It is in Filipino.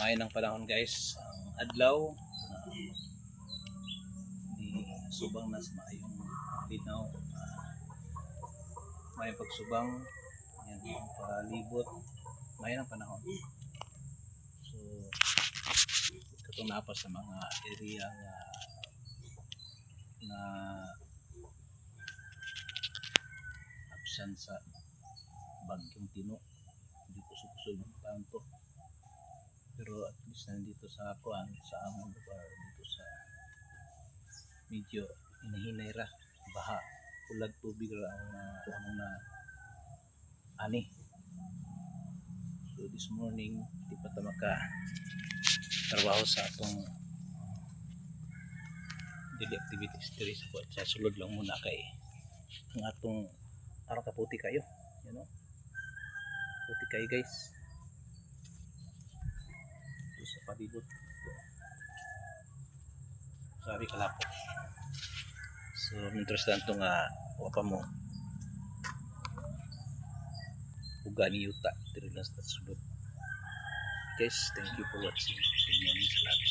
May ng panahon guys, ang adlaw ni subang na sa maayong linaw, may pagsubang yan ang palibot, may ng panahon. So katong napa sa mga area na absan sa bagyong Tino, hindi kusog-kusog yung tanto, pero at least nandito sa kuan sa among lugar dito sa medyo hinahinay ra, baha, ulag tubig ra ang na ani. So this morning di pa ta maka trabaho sa atong daily activities diri sa sulod lang muna kay ang atong parang kaputi kayo, you know, puti kayo guys ito sa palibot sabi kalapot. So mientras tanto nga wapa mo uga ni yuta diri lang sa sulod guys. Thank you for watching. Good morning sa lahat.